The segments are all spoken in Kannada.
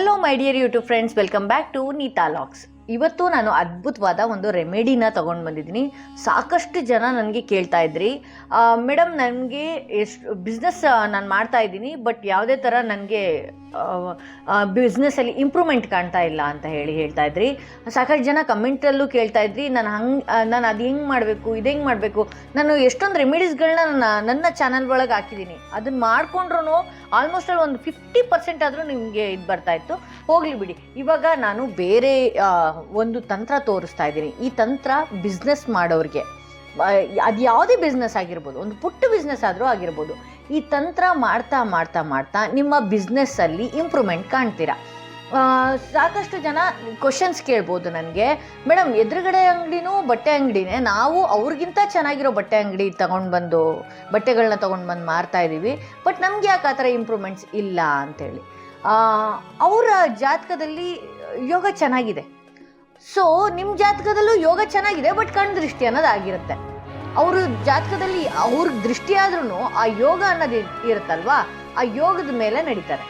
Hello my dear YouTube friends, welcome back to Neeta logs. ಇವತ್ತು ನಾನು ಅದ್ಭುತವಾದ ಒಂದು ರೆಮಿಡಿನ ತೊಗೊಂಡು ಬಂದಿದ್ದೀನಿ. ಸಾಕಷ್ಟು ಜನ ನನಗೆ ಕೇಳ್ತಾ ಇದ್ರಿ, ಮೇಡಮ್ ನನಗೆ ಎಷ್ಟು ಬಿಸ್ನೆಸ್ ನಾನು ಮಾಡ್ತಾ ಇದ್ದೀನಿ, ಬಟ್ ಯಾವುದೇ ಥರ ನನಗೆ ಬಿಸ್ನೆಸ್ಸಲ್ಲಿ ಇಂಪ್ರೂವ್ಮೆಂಟ್ ಕಾಣ್ತಾ ಇಲ್ಲ ಅಂತ ಹೇಳ್ತಾ ಇದ್ರಿ. ಸಾಕಷ್ಟು ಜನ ಕಮೆಂಟಲ್ಲೂ ಕೇಳ್ತಾ ಇದ್ರಿ, ನಾನು ಅದು ಹೆಂಗೆ ಮಾಡಬೇಕು, ಇದು ಹೆಂಗೆ ಮಾಡಬೇಕು. ನಾನು ಎಷ್ಟೊಂದು ರೆಮಿಡೀಸ್ಗಳನ್ನ ನನ್ನ ಚಾನಲ್ ಒಳಗೆ ಹಾಕಿದ್ದೀನಿ. ಅದನ್ನು ಮಾಡಿಕೊಂಡ್ರೂ ಆಲ್ಮೋಸ್ಟ್ ಒಂದು 50% ಆದರೂ ನಿಮಗೆ ಇದು ಬರ್ತಾಯಿತ್ತು. ಹೋಗಲಿ ಬಿಡಿ, ಇವಾಗ ನಾನು ಬೇರೆ ಒಂದು ತಂತ್ರ ತೋರಿಸ್ತಾ ಇದ್ದೀನಿ. ಈ ತಂತ್ರ ಬಿಸ್ನೆಸ್ ಮಾಡೋರಿಗೆ, ಅದು ಯಾವುದೇ ಬಿಸ್ನೆಸ್ ಆಗಿರ್ಬೋದು, ಒಂದು ಪುಟ್ಟ ಬಿಸ್ನೆಸ್ ಆದರೂ ಆಗಿರ್ಬೋದು, ಈ ತಂತ್ರ ಮಾಡ್ತಾ ಮಾಡ್ತಾ ಮಾಡ್ತಾ ನಿಮ್ಮ ಬಿಸ್ನೆಸ್ಸಲ್ಲಿ ಇಂಪ್ರೂವ್ಮೆಂಟ್ ಕಾಣ್ತೀರಾ. ಸಾಕಷ್ಟು ಜನ ಕ್ವಶನ್ಸ್ ಕೇಳ್ಬೋದು ನನಗೆ, ಮೇಡಮ್ ಎದುರುಗಡೆ ಅಂಗಡಿನೂ ಬಟ್ಟೆ ಅಂಗಡಿನೇ, ನಾವು ಅವ್ರಿಗಿಂತ ಚೆನ್ನಾಗಿರೋ ಬಟ್ಟೆ ಅಂಗಡಿ ಬಟ್ಟೆಗಳನ್ನ ತೊಗೊಂಡು ಬಂದು ಮಾರ್ತಾ ಇದ್ದೀವಿ, ಬಟ್ ನಮ್ಗೆ ಯಾಕೆ ಆ ಥರ ಇಂಪ್ರೂವ್ಮೆಂಟ್ಸ್ ಇಲ್ಲ ಅಂತೇಳಿ. ಅವರ ಜಾತಕದಲ್ಲಿ ಯೋಗ ಚೆನ್ನಾಗಿದೆ, ಸೊ ನಿಮ್ಮ ಜಾತಕದಲ್ಲೂ ಯೋಗ ಚೆನ್ನಾಗಿದೆ, ಬಟ್ ಕಣ್ಣು ದೃಷ್ಟಿ ಅನ್ನೋದಾಗಿರುತ್ತೆ. ಅವ್ರ ಜಾತಕದಲ್ಲಿ ಅವ್ರ ದೃಷ್ಟಿ ಆದ್ರೂ ಆ ಯೋಗ ಅನ್ನೋದು ಇರುತ್ತಲ್ವಾ, ಆ ಯೋಗದ ಮೇಲೆ ನಡೀತಾರೆ.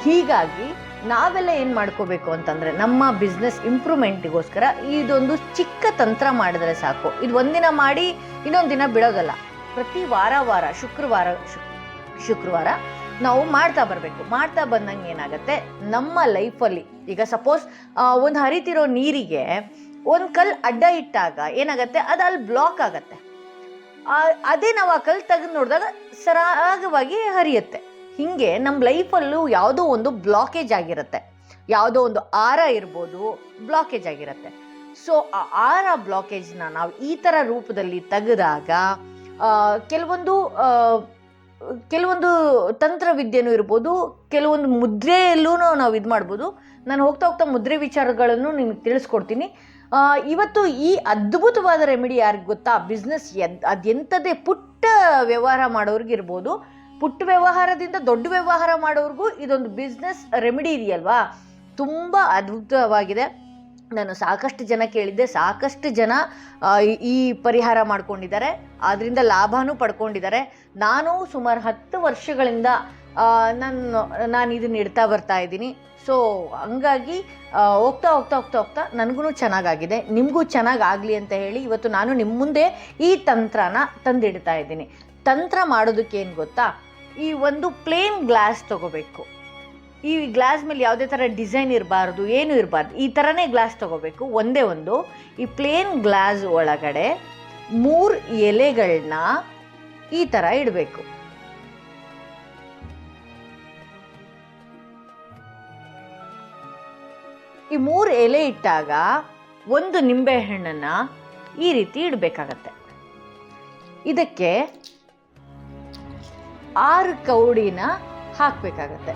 ಹೀಗಾಗಿ ನಾವೆಲ್ಲ ಏನು ಮಾಡ್ಕೋಬೇಕು ಅಂತಂದರೆ, ನಮ್ಮ ಬಿಸ್ನೆಸ್ ಇಂಪ್ರೂವ್ಮೆಂಟಿಗೋಸ್ಕರ ಇದೊಂದು ಚಿಕ್ಕ ತಂತ್ರ ಮಾಡಿದ್ರೆ ಸಾಕು. ಇದು ಒಂದಿನ ಮಾಡಿ ಇನ್ನೊಂದು ದಿನ ಬಿಡೋದಲ್ಲ. ಪ್ರತಿ ವಾರ ಶುಕ್ರವಾರ ನಾವು ಮಾಡ್ತಾ ಬರಬೇಕು. ಮಾಡ್ತಾ ಬಂದಂಗೆ ಏನಾಗುತ್ತೆ, ನಮ್ಮ ಲೈಫಲ್ಲಿ ಈಗ ಸಪೋಸ್ ಒಂದು ಹರಿತಿರೋ ನೀರಿಗೆ ಒಂದು ಕಲ್ಲು ಅಡ್ಡ ಇಟ್ಟಾಗ ಏನಾಗುತ್ತೆ, ಅದು ಅಲ್ಲಿ ಬ್ಲಾಕ್ ಆಗುತ್ತೆ. ಅದೇ ನಾವು ಆ ಕಲ್ಲು ತೆಗೆದು ನೋಡಿದಾಗ ಸರಾಗವಾಗಿ ಹರಿಯುತ್ತೆ. ಹೀಗೆ ನಮ್ಮ ಲೈಫಲ್ಲೂ ಯಾವುದೋ ಒಂದು ಬ್ಲಾಕೇಜ್ ಆಗಿರುತ್ತೆ, ಯಾವುದೋ ಒಂದು ಆರ ಇರ್ಬೋದು, ಬ್ಲಾಕೇಜ್ ಆಗಿರುತ್ತೆ. ಸೊ ಆ ಆರ ಬ್ಲಾಕೇಜ್ನ ನಾವು ಈ ಥರ ರೂಪದಲ್ಲಿ ತೆಗೆದಾಗ ಕೆಲವೊಂದು ತಂತ್ರವಿದ್ಯೆನೂ ಇರ್ಬೋದು, ಕೆಲವೊಂದು ಮುದ್ರೆಯಲ್ಲೂ ನಾವು ಇದು ಮಾಡ್ಬೋದು. ನಾನು ಹೋಗ್ತಾ ಮುದ್ರೆ ವಿಚಾರಗಳನ್ನು ನಿಮಗೆ ತಿಳಿಸ್ಕೊಡ್ತೀನಿ. ಇವತ್ತು ಈ ಅದ್ಭುತವಾದ ರೆಮಿಡಿ ಯಾರಿಗೆ ಗೊತ್ತಾ, ಬಿಸ್ನೆಸ್ ಅದೆಂಥದ್ದೇ ಪುಟ್ಟ ವ್ಯವಹಾರ ಮಾಡೋರಿಗಿರ್ಬೋದು, ಪುಟ್ಟ ವ್ಯವಹಾರದಿಂದ ದೊಡ್ಡ ವ್ಯವಹಾರ ಮಾಡೋರಿಗೂ ಇದೊಂದು ಬಿಸ್ನೆಸ್ ರೆಮಿಡಿ ಇದೆಯಲ್ವಾ, ತುಂಬ ಅದ್ಭುತವಾಗಿದೆ. ನಾನು ಸಾಕಷ್ಟು ಜನ ಕೇಳಿದ್ದೆ, ಸಾಕಷ್ಟು ಜನ ಈ ಪರಿಹಾರ ಮಾಡ್ಕೊಂಡಿದ್ದಾರೆ, ಅದರಿಂದ ಲಾಭನೂ ಪಡ್ಕೊಂಡಿದ್ದಾರೆ. ನಾನು ಸುಮಾರು 10 ವರ್ಷಗಳಿಂದ ನಾನು ಇದನ್ನ ಇಡ್ತಾ ಬರ್ತಾ ಇದ್ದೀನಿ. ಸೊ ಹಂಗಾಗಿ ಹೋಗ್ತಾ ನನಗೂ ಚೆನ್ನಾಗಾಗಿದೆ, ನಿಮಗೂ ಚೆನ್ನಾಗಾಗಲಿ ಅಂತ ಹೇಳಿ ಇವತ್ತು ನಾನು ನಿಮ್ಮ ಮುಂದೆ ಈ ತಂತ್ರನ ತಂದಿಡ್ತಾ ಇದ್ದೀನಿ. ತಂತ್ರ ಮಾಡೋದಕ್ಕೆ ಏನು ಗೊತ್ತಾ, ಈ ಒಂದು ಪ್ಲೇನ್ ಗ್ಲಾಸ್ ತೊಗೋಬೇಕು. ಈ ಗ್ಲಾಸ್ ಮೇಲೆ ಯಾವುದೇ ಥರ ಡಿಸೈನ್ ಇರಬಾರ್ದು, ಏನೂ ಇರಬಾರ್ದು, ಈ ಥರನೇ ಗ್ಲಾಸ್ ತೊಗೋಬೇಕು. ಒಂದೇ ಒಂದು ಈ ಪ್ಲೇನ್ ಗ್ಲಾಸ್ ಒಳಗಡೆ 3 ಎಲೆಗಳನ್ನ ಈ ಥರ ಇಡಬೇಕು. ಈ 3 ಎಲೆ ಇಟ್ಟಾಗ ಒಂದು ನಿಂಬೆಹಣ್ಣನ್ನು ಈ ರೀತಿ ಇಡಬೇಕಾಗತ್ತೆ. ಇದಕ್ಕೆ 6 ಕೌಡಿನ ಹಾಕಬೇಕಾಗತ್ತೆ.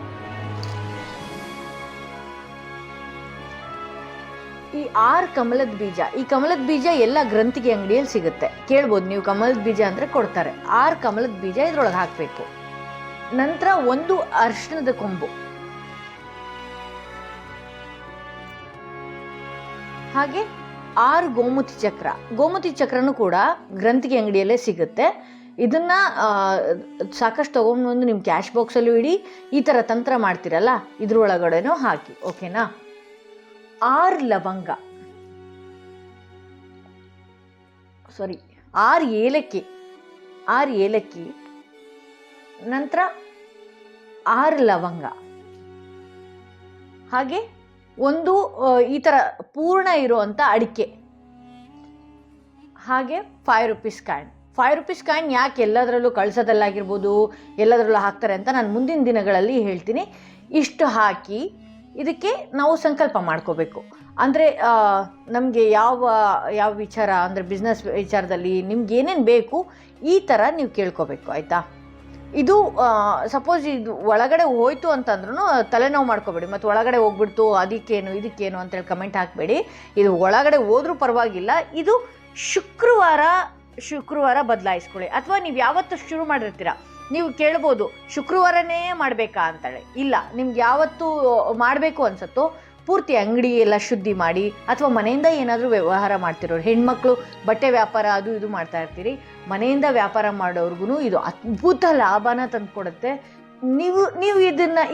ಈ 6 ಕಮಲದ ಬೀಜ ಎಲ್ಲ ಗ್ರಂಥಿಗೆ ಅಂಗಡಿಯಲ್ಲಿ ಸಿಗುತ್ತೆ, ಕೇಳ್ಬೋದು ನೀವು. ಕಮಲದ ಬೀಜ ಅಂದರೆ ಕೊಡ್ತಾರೆ. 6 ಕಮಲದ ಬೀಜ ಇದ್ರೊಳಗೆ ಹಾಕಬೇಕು. ನಂತರ 1 ಅರಿಶಿಣದ ಕೊಂಬು, ಹಾಗೆ 6 ಗೋಮತಿ ಚಕ್ರನೂ ಕೂಡ ಗ್ರಂಥಿಗೆ ಅಂಗಡಿಯಲ್ಲೇ ಸಿಗುತ್ತೆ. ಇದನ್ನು ಸಾಕಷ್ಟು ತೊಗೊಂಡು ನಿಮ್ಮ ಕ್ಯಾಶ್ ಬಾಕ್ಸಲ್ಲೂ ಇಡಿ. ಈ ಥರ ತಂತ್ರ ಮಾಡ್ತೀರಲ್ಲ, ಇದ್ರೊಳಗಡೆನೂ ಹಾಕಿ, ಓಕೆನಾ. 6 ಏಲಕ್ಕಿ, ನಂತರ 6 ಲವಂಗ, ಹಾಗೆ ಒಂದು ಈ ಥರ ಪೂರ್ಣ ಇರುವಂಥ ಅಡಿಕೆ, ಹಾಗೆ 5 ರೂಪೀಸ್ ಕಾಯಿನ್. 5 ರೂಪೀಸ್ ಕಾಯಿನ್ ಯಾಕೆ ಎಲ್ಲದರಲ್ಲೂ ಕಳ್ಸೋದಲ್ಲಾಗಿರ್ಬೋದು, ಎಲ್ಲದರಲ್ಲೂ ಹಾಕ್ತಾರೆ ಅಂತ ನಾನು ಮುಂದಿನ ದಿನಗಳಲ್ಲಿ ಹೇಳ್ತೀನಿ. ಇಷ್ಟು ಹಾಕಿ ಇದಕ್ಕೆ ನಾವು ಸಂಕಲ್ಪ ಮಾಡ್ಕೋಬೇಕು. ಅಂದರೆ ನಮಗೆ ಯಾವ ವಿಚಾರ ಅಂದರೆ ಬಿಸ್ನೆಸ್ ವಿಚಾರದಲ್ಲಿ ನಿಮ್ಗೆ ಏನೇನು ಬೇಕು ಈ ಥರ ನೀವು ಕೇಳ್ಕೋಬೇಕು, ಆಯಿತಾ. ಇದು ಸಪೋಸ್ ಇದು ಒಳಗಡೆ ಹೋಯ್ತು ಅಂತಂದ್ರೂ ತಲೆನೋವು ಮಾಡ್ಕೋಬೇಡಿ, ಮತ್ತು ಒಳಗಡೆ ಹೋಗ್ಬಿಡ್ತು ಇದಕ್ಕೇನು ಅಂತೇಳಿ ಕಮೆಂಟ್ ಹಾಕಬೇಡಿ. ಇದು ಒಳಗಡೆ ಹೋದ್ರೂ ಪರವಾಗಿಲ್ಲ. ಇದು ಶುಕ್ರವಾರ ಬದಲಾಯಿಸ್ಕೊಳ್ಳಿ. ಅಥವಾ ನೀವು ಯಾವತ್ತು ಶುರು ಮಾಡಿರ್ತೀರ, ನೀವು ಕೇಳ್ಬೋದು ಶುಕ್ರವಾರನೇ ಮಾಡಬೇಕಾ ಅಂತೇಳಿ. ಇಲ್ಲ, ನಿಮ್ಗೆ ಯಾವತ್ತು ಮಾಡಬೇಕು ಅನ್ಸುತ್ತೋ ಪೂರ್ತಿ ಅಂಗಡಿ ಎಲ್ಲ ಶುದ್ಧಿ ಮಾಡಿ, ಅಥವಾ ಮನೆಯಿಂದ ಏನಾದರೂ ವ್ಯವಹಾರ ಮಾಡ್ತಿರೋರು, ಹೆಣ್ಮಕ್ಳು ಬಟ್ಟೆ ವ್ಯಾಪಾರ ಅದು ಇದು ಮಾಡ್ತಾ ಇರ್ತೀರಿ, ಮನೆಯಿಂದ ವ್ಯಾಪಾರ ಮಾಡೋರ್ಗು ಇದು ಅದ್ಭುತ ಲಾಭನ ತಂದುಕೊಡುತ್ತೆ. ನೀವು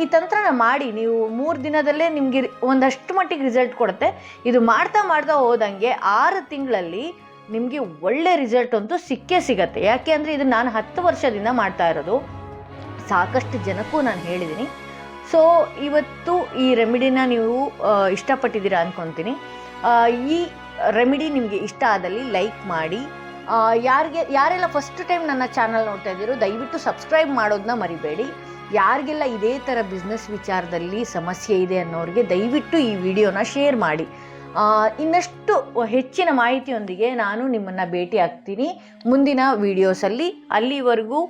ಈ ತಂತ್ರನ ಮಾಡಿ, ನೀವು 3 ದಿನದಲ್ಲೇ ನಿಮಗೆ ಒಂದಷ್ಟು ಮಟ್ಟಿಗೆ ರಿಸಲ್ಟ್ ಕೊಡುತ್ತೆ. ಇದು ಮಾಡ್ತಾ ಹೋದಂಗೆ 6 ತಿಂಗಳಲ್ಲಿ ನಿಮಗೆ ಒಳ್ಳೆ ರಿಸಲ್ಟ್ ಅಂತೂ ಸಿಗತ್ತೆ. ಯಾಕೆ ಅಂದರೆ ಇದು ನಾನು 10 ವರ್ಷದಿಂದ ಮಾಡ್ತಾ ಇರೋದು, ಸಾಕಷ್ಟು ಜನಕ್ಕೂ ನಾನು ಹೇಳಿದ್ದೀನಿ. ಸೊ ಇವತ್ತು ಈ ರೆಮಿಡಿನ ನೀವು ಇಷ್ಟಪಟ್ಟಿದ್ದೀರಾ ಅಂದ್ಕೊತೀನಿ. ಈ ರೆಮಿಡಿ ನಿಮಗೆ ಇಷ್ಟ ಆದಲ್ಲಿ ಲೈಕ್ ಮಾಡಿ. ಯಾರೆಲ್ಲ ಫಸ್ಟ್ ಟೈಮ್ ನನ್ನ ಚಾನಲ್ ನೋಡ್ತಾ ಇದ್ದೀರೋ ದಯವಿಟ್ಟು ಸಬ್ಸ್ಕ್ರೈಬ್ ಮಾಡೋದನ್ನ ಮರಿಬೇಡಿ. ಯಾರಿಗೆಲ್ಲ ಇದೇ ಥರ ಬಿಸ್ನೆಸ್ ವಿಚಾರದಲ್ಲಿ ಸಮಸ್ಯೆ ಇದೆ ಅನ್ನೋರಿಗೆ ದಯವಿಟ್ಟು ಈ ವಿಡಿಯೋನ ಶೇರ್ ಮಾಡಿ. ಇನ್ನಷ್ಟು ಹೆಚ್ಚಿನ ಮಾಹಿತಿಯೊಂದಿಗೆ ನಾನು ನಿಮ್ಮನ್ನು ಭೇಟಿ ಆಗ್ತೀನಿ ಮುಂದಿನ ವಿಡಿಯೋಸಲ್ಲಿ. ಅಲ್ಲಿವರೆಗೂ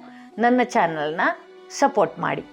ನನ್ನ ಚಾನಲ್ನ ಸಪೋರ್ಟ್ ಮಾಡಿ.